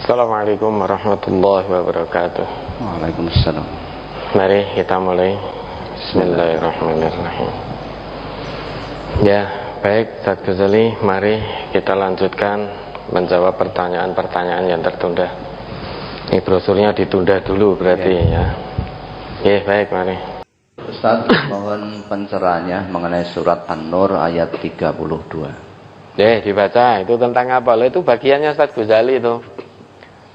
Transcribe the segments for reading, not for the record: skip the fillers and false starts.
Assalamualaikum warahmatullahi wabarakatuh. Waalaikumsalam. Mari kita mulai. Bismillahirrahmanirrahim. Ya, baik Ustaz Ghazali, mari kita lanjutkan menjawab pertanyaan-pertanyaan yang tertunda. Ini brosurnya ditunda dulu berarti ya. Ya, baik, mari. Ustaz, mohon pencerahannya mengenai surat An-Nur ayat 32. Dibaca, itu tentang apa? Itu bagiannya Ustaz Ghazali itu.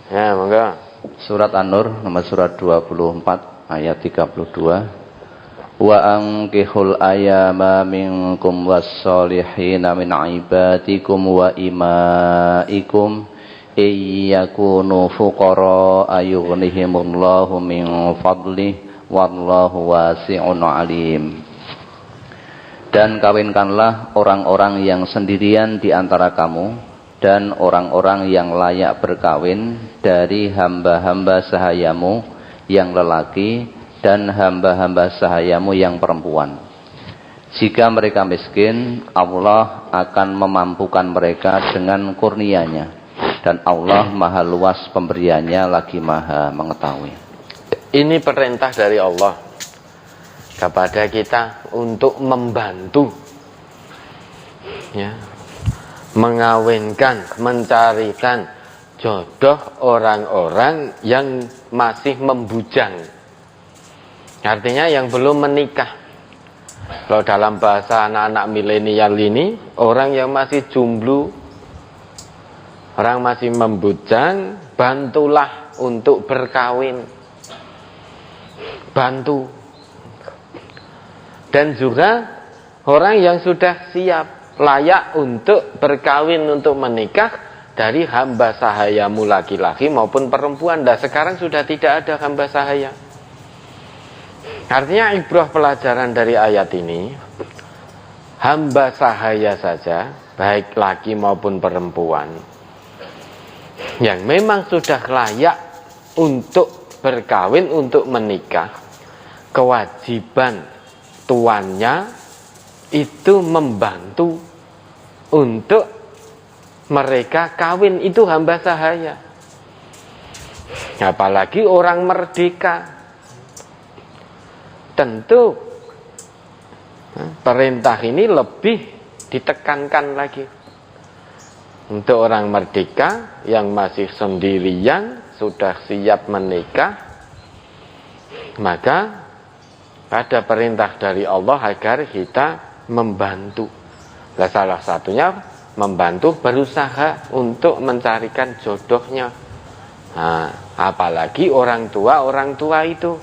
Ya, monggo. Surat An-Nur nomor surat 24 ayat 32. Wa ankihul ayama minkum was-solihina min ibadikum wa imaikum iyakunu fuqara ayughnihimullahu min fadlih wallahu wasi'un alim. Dan kawinkanlah orang-orang yang sendirian di antara kamu dan orang-orang yang layak berkawin dari hamba-hamba sahayamu yang lelaki dan hamba-hamba sahayamu yang perempuan. Jika mereka miskin, Allah akan memampukan mereka dengan kurnia-Nya, dan Allah maha luas pemberiannya lagi maha mengetahui. Ini perintah dari Allah kepada kita untuk membantu, ya, mengawinkan, mencarikan jodoh orang-orang yang masih membujang. Artinya yang belum menikah. Kalau dalam bahasa anak-anak milenial ini, orang yang masih jomblo, orang masih membujang, bantulah untuk berkawin. Bantu. Dan juga orang yang sudah siap, layak untuk berkawin, untuk menikah dari hamba sahayamu laki-laki maupun perempuan. Dan sekarang sudah tidak ada hamba sahaya. Artinya ibrah pelajaran dari ayat ini, hamba sahaya saja, baik laki maupun perempuan, yang memang sudah layak untuk berkawin, untuk menikah, kewajiban tuannya itu membantu untuk mereka kawin. Itu hamba sahaya. Apalagi orang merdeka, tentu perintah ini lebih ditekankan lagi. Untuk orang merdeka yang masih sendirian, sudah siap menikah, maka ada perintah dari Allah agar kita membantu. Nah, salah satunya membantu berusaha untuk mencarikan jodohnya. Nah, apalagi orang tua itu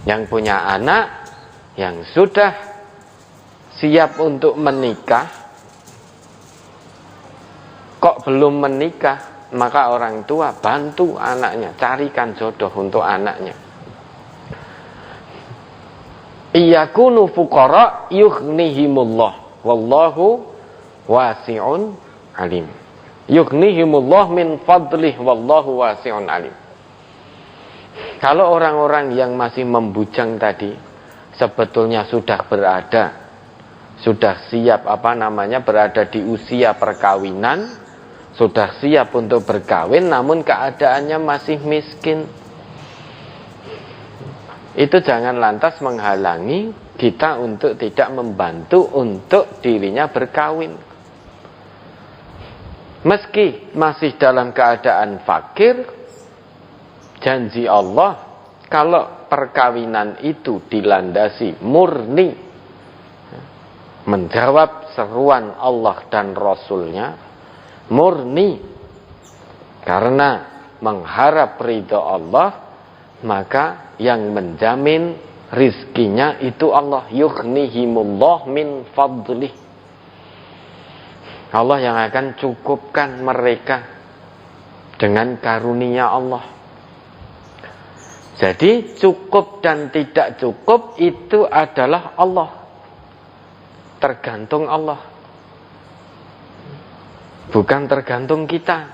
yang punya anak yang sudah siap untuk menikah, kok belum menikah, maka orang tua bantu anaknya, carikan jodoh untuk anaknya. Iyakunu fuqara yughnihimullah wallahu wasi'un alim. Yughnihimullah min fadlih wallahu wasi'un alim. Kalau orang-orang yang masih membujang tadi sebetulnya sudah siap berada di usia perkawinan, sudah siap untuk berkawin, namun keadaannya masih miskin. Itu jangan lantas menghalangi kita untuk tidak membantu untuk dirinya berkawin. Meski masih dalam keadaan fakir, janji Allah, kalau perkawinan itu dilandasi murni menjawab seruan Allah dan Rasulnya, murni karena mengharap ridha Allah, maka yang menjamin rizkinya itu Allah. Yughnihimullah min fadlih. Allah yang akan cukupkan mereka dengan karunia Allah. Jadi cukup dan tidak cukup itu adalah Allah, tergantung Allah, bukan tergantung kita.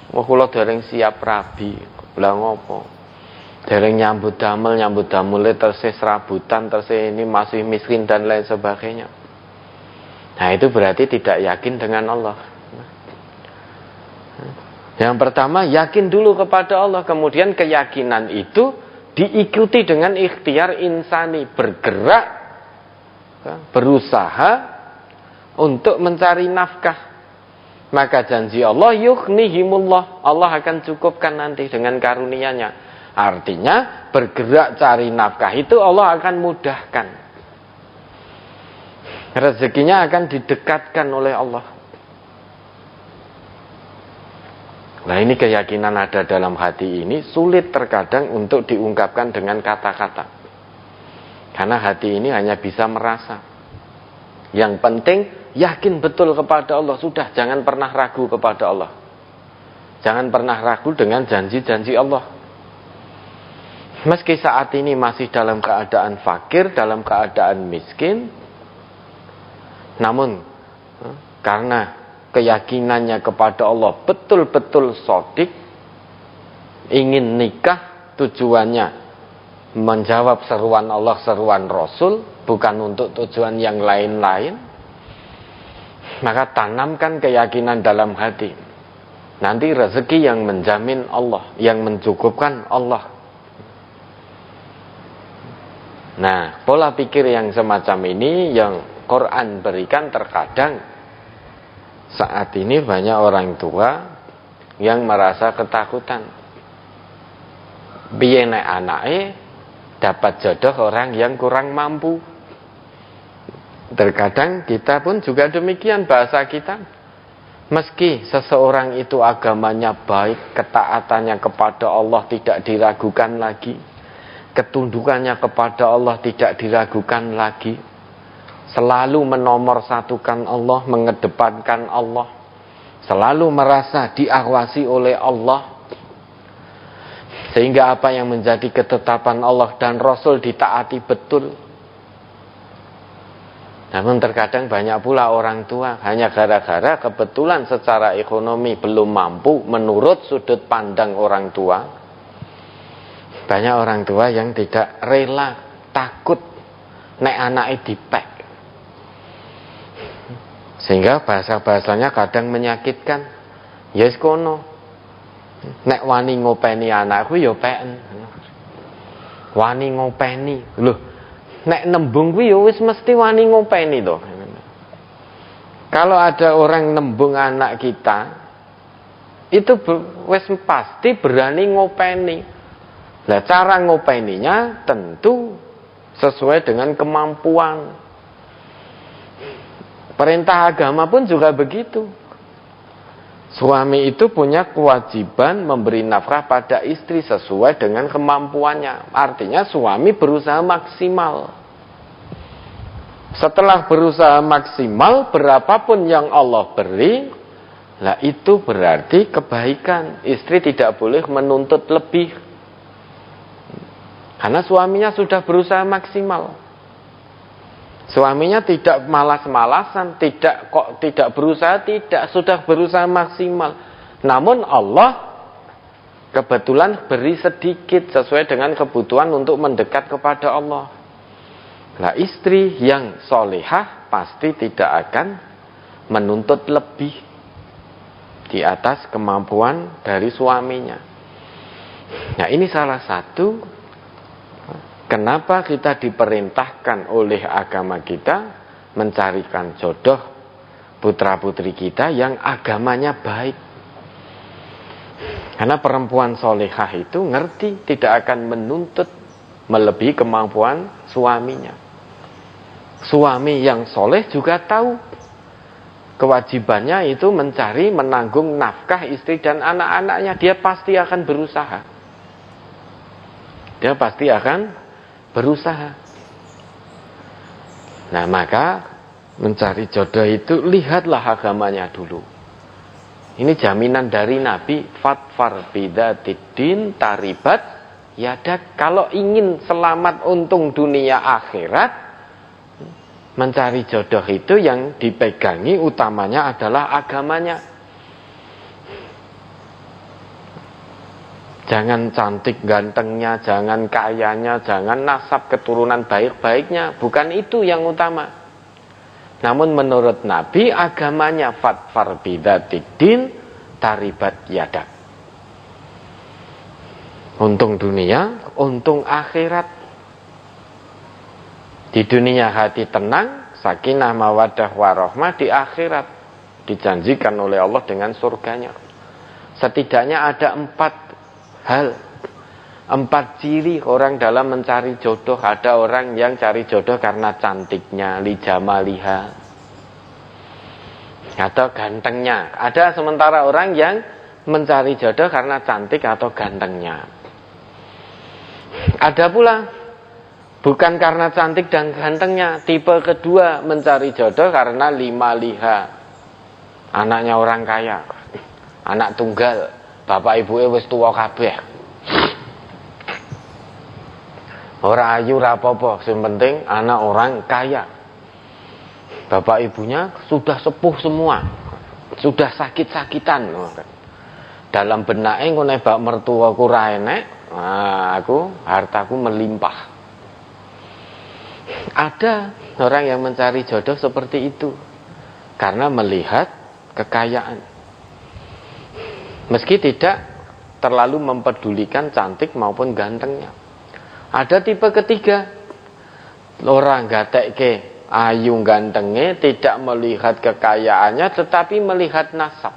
Wah, kula dereng siap rabi, lha ngopo? Dereng nyambut damel terus serabutan, terus ini masih miskin dan lain sebagainya. Nah, itu berarti tidak yakin dengan Allah. Yang pertama, yakin dulu kepada Allah. Kemudian keyakinan itu diikuti dengan ikhtiar insani, bergerak, berusaha untuk mencari nafkah. Maka janji Allah, yughnihimullah, Allah akan cukupkan nanti dengan karunia-Nya. Artinya bergerak cari nafkah itu Allah akan mudahkan. Rezekinya akan didekatkan oleh Allah. Nah, ini keyakinan ada dalam hati ini sulit terkadang untuk diungkapkan dengan kata-kata. Karena hati ini hanya bisa merasa. Yang penting yakin betul kepada Allah. Sudah, jangan pernah ragu kepada Allah. Jangan pernah ragu dengan janji-janji Allah. Meski saat ini masih dalam keadaan fakir, dalam keadaan miskin, namun karena keyakinannya kepada Allah betul-betul shadiq, ingin nikah, tujuannya menjawab seruan Allah, seruan Rasul, bukan untuk tujuan yang lain-lain, maka tanamkan keyakinan dalam hati. Nanti rezeki yang menjamin Allah, yang mencukupkan Allah. Nah, pola pikir yang semacam ini yang Quran berikan terkadang saat ini banyak orang tua yang merasa ketakutan. Biar nek anake dapat jodoh orang yang kurang mampu. Terkadang kita pun juga demikian bahasa kita. Meski seseorang itu agamanya baik, ketaatannya kepada Allah tidak diragukan lagi, ketundukannya kepada Allah tidak diragukan lagi, selalu menomorsatukan Allah, mengedepankan Allah, selalu merasa diawasi oleh Allah, sehingga apa yang menjadi ketetapan Allah dan Rasul ditaati betul. Namun terkadang banyak pula orang tua hanya gara-gara kebetulan secara ekonomi belum mampu menurut sudut pandang orang tua. Banyak orang tua yang tidak rela, takut nek anake dipek. Sehingga bahasa-bahasanya kadang menyakitkan. Yes kono. Nek wani ngopeni anakku ya peken. Wani ngopeni. Loh, nek nembung kuwi ya wis mesti wani ngopeni to. Kalau ada orang nembung anak kita, itu wis pasti berani ngopeni. Nah, cara ngopeninya tentu sesuai dengan kemampuan. Perintah agama pun juga begitu. Suami itu punya kewajiban memberi nafkah pada istri sesuai dengan kemampuannya. Artinya suami berusaha maksimal. Setelah berusaha maksimal, berapapun yang Allah beri, lah itu berarti kebaikan. Istri tidak boleh menuntut lebih. Karena suaminya sudah berusaha maksimal. Suaminya tidak malas-malasan, tidak berusaha, sudah berusaha maksimal. Namun Allah kebetulan beri sedikit sesuai dengan kebutuhan untuk mendekat kepada Allah. Nah, istri yang solehah pasti tidak akan menuntut lebih di atas kemampuan dari suaminya. Nah, ini salah satu kenapa kita diperintahkan oleh agama kita mencarikan jodoh putra-putri kita yang agamanya baik. Karena perempuan solehah itu ngerti tidak akan menuntut melebihi kemampuan suaminya. Suami yang soleh juga tahu kewajibannya itu mencari, menanggung nafkah istri dan anak-anaknya. Dia pasti akan berusaha. Dia pasti akan berusaha. Nah, maka mencari jodoh itu lihatlah agamanya dulu. Ini jaminan dari Nabi, fatfar bidzatiddin taribat yadak. Kalau ingin selamat untung dunia akhirat, mencari jodoh itu yang dipegangi utamanya adalah agamanya. Jangan cantik gantengnya, jangan kayanya, jangan nasab keturunan baik-baiknya. Bukan itu yang utama. Namun menurut Nabi, agamanya fatfar bidzatiddin taribat yadak. Untung dunia, untung akhirat. Di dunia hati tenang, sakinah, mawaddah, warahmah. Di akhirat dijanjikan oleh Allah dengan surganya. Setidaknya ada 4 hal, 4 ciri orang dalam mencari jodoh. Ada orang yang cari jodoh karena cantiknya, lijamaliha, atau gantengnya. Ada sementara orang yang mencari jodoh karena cantik atau gantengnya. Ada pula bukan karena cantik dan gantengnya. Tipe kedua mencari jodoh karena lima liha, anaknya orang kaya, anak tunggal, bapak ibuke wis tuwa kabeh. Ora ayu ora apa-apa, sing penting anak orang kaya. Bapak ibunya sudah sepuh semua, sudah sakit-sakitan. Dalam benake ngene bak mertuaku ra enek, hartaku melimpah. Ada orang yang mencari jodoh seperti itu karena melihat kekayaan, meski tidak terlalu mempedulikan cantik maupun gantengnya. Ada tipe ketiga, orang gatekke ayu gantenge, tidak melihat kekayaannya tetapi melihat nasab.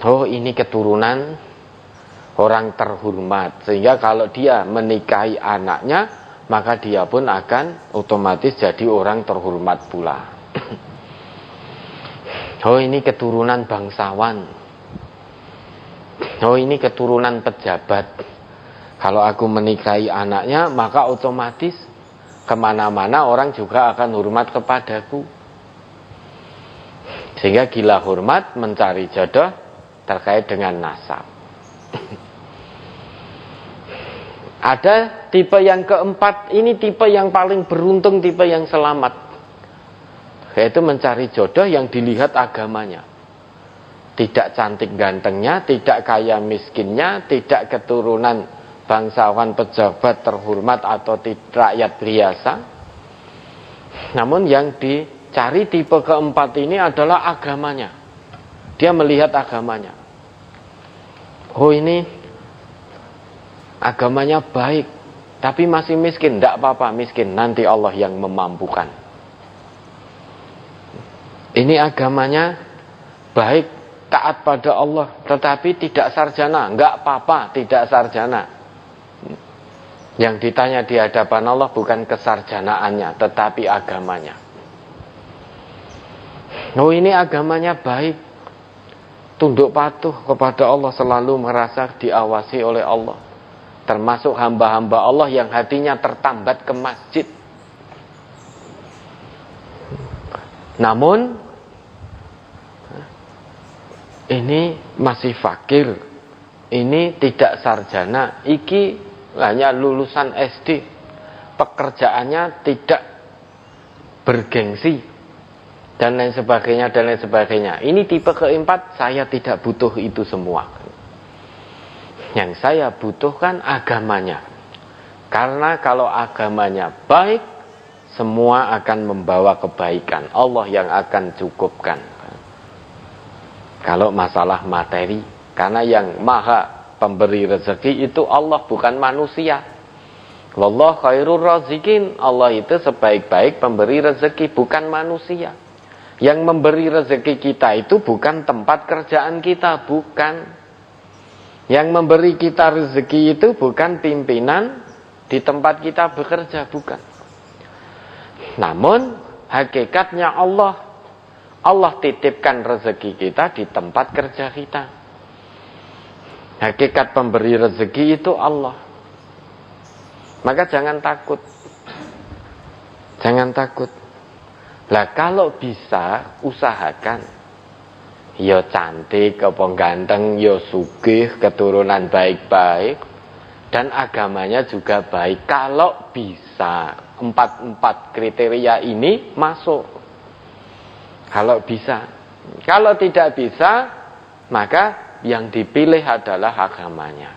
Oh, ini keturunan orang terhormat, sehingga kalau dia menikahi anaknya, maka dia pun akan otomatis jadi orang terhormat pula. Oh, ini keturunan bangsawan. Oh, ini keturunan pejabat. Kalau aku menikahi anaknya, maka otomatis kemana-mana orang juga akan hormat kepadaku. Sehingga gila hormat mencari jodoh terkait dengan nasab. Ada tipe yang keempat, ini tipe yang paling beruntung, tipe yang selamat, yaitu mencari jodoh yang dilihat agamanya. Tidak cantik gantengnya, tidak kaya miskinnya, tidak keturunan bangsawan pejabat terhormat atau rakyat biasa. Namun yang dicari tipe keempat ini adalah agamanya. Dia melihat agamanya. Oh, ini agamanya baik, tapi masih miskin. Tidak apa-apa miskin, nanti Allah yang memampukan. Ini agamanya baik, taat pada Allah, tetapi tidak sarjana. Enggak apa-apa, tidak sarjana. Yang ditanya di hadapan Allah bukan kesarjanaannya, tetapi agamanya. Oh, ini agamanya baik, tunduk patuh kepada Allah, selalu merasa diawasi oleh Allah. Termasuk hamba-hamba Allah yang hatinya tertambat ke masjid. Namun ini masih fakir, ini tidak sarjana, iki hanya lulusan SD, pekerjaannya tidak bergengsi, dan lain sebagainya, dan lain sebagainya. Ini tipe keempat, saya tidak butuh itu semua. Yang saya butuhkan agamanya. Karena kalau agamanya baik, semua akan membawa kebaikan. Allah yang akan cukupkan. Kalau masalah materi, karena yang maha pemberi rezeki itu Allah, bukan manusia. Wallahu khairur razikin. Allah itu sebaik-baik pemberi rezeki, bukan manusia. Yang memberi rezeki kita itu bukan tempat kerjaan kita, bukan. Yang memberi kita rezeki itu bukan pimpinan di tempat kita bekerja, bukan. Namun hakikatnya Allah titipkan rezeki kita di tempat kerja kita. Hakikat pemberi rezeki itu Allah. Maka jangan takut. Jangan takut. Lah kalau bisa usahakan. Ya cantik, apa ganteng, ya sugih, keturunan baik-baik, dan agamanya juga baik. Kalau bisa 4 kriteria ini masuk. Kalau bisa. Kalau tidak bisa, maka yang dipilih adalah agamanya.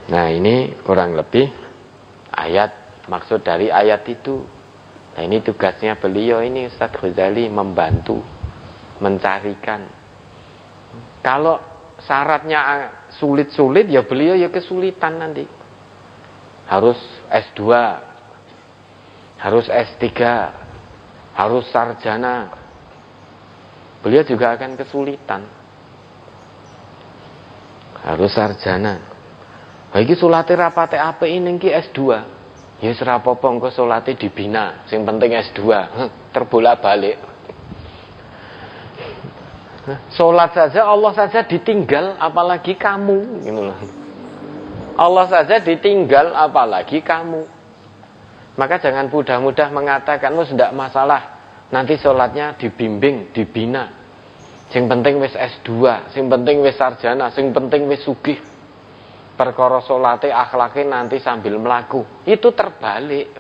Nah, ini kurang lebih ayat, maksud dari ayat itu. Nah, ini tugasnya beliau ini, Ustaz Ghazali, membantu mencarikan. Kalau syaratnya sulit-sulit, ya beliau ya kesulitan nanti. Harus S2, harus S3, harus sarjana. Beliau juga akan kesulitan. Harus sarjana. Iki sulate rapate apik ning ki S2. Ya wis ora apa-apa engko sulate dibina, sing penting S2. Terbolak-balik. Salat saja Allah saja ditinggal apalagi kamu gitu loh. Allah saja ditinggal apalagi kamu. Maka jangan mudah-mudah mengatakan wis ndak masalah. Nanti salatnya dibimbing, dibina. Sing penting wis S2, sing penting wis sarjana, sing penting wis sugih. Perkara salate akhlake nanti sambil melaku. Itu terbalik.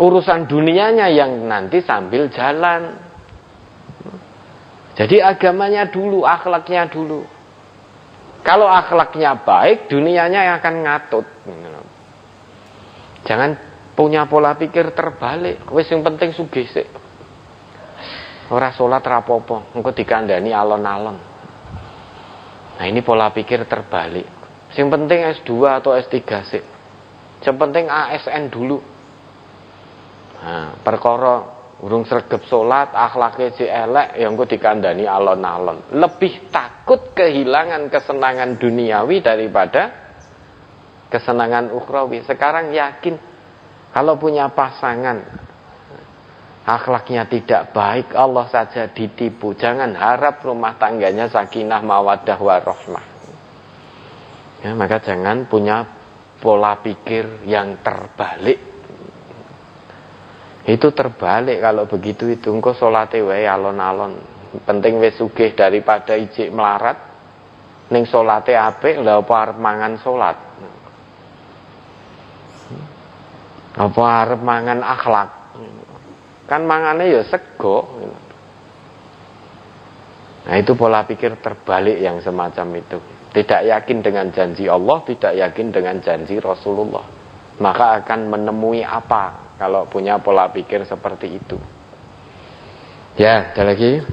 Urusan dunianya yang nanti sambil jalan. Jadi agamanya dulu, akhlaknya dulu. Kalau akhlaknya baik, dunianya yang akan ngatut. Jangan punya pola pikir terbalik. Wis yang penting sugih sik. Ora salat rapopo, engko dikandani alon-alon. Nah, ini pola pikir terbalik. Yang penting S2 atau S3 sik. Yang penting ASN dulu. Nah, perkara urung sregep salat, akhlake cek elek, ya engko dikandani alon-alon. Lebih takut kehilangan kesenangan duniawi daripada kesenangan ukhrawi. Sekarang yakin kalau punya pasangan akhlaknya tidak baik, Allah saja ditipu. Jangan harap rumah tangganya sakinah mawaddah warahmah. Ya, maka jangan punya pola pikir yang terbalik. Itu terbalik kalau begitu itu. Engko salate wae alon-alon. Penting wis sugih daripada ijik melarat. Ning salate apik, lha apa arep mangan salat? Apa arep mangan akhlak? Kan mangane ya sego. Nah, itu pola pikir terbalik yang semacam itu. Tidak yakin dengan janji Allah, tidak yakin dengan janji Rasulullah. Maka akan menemui apa kalau punya pola pikir seperti itu? Ya, ada lagi.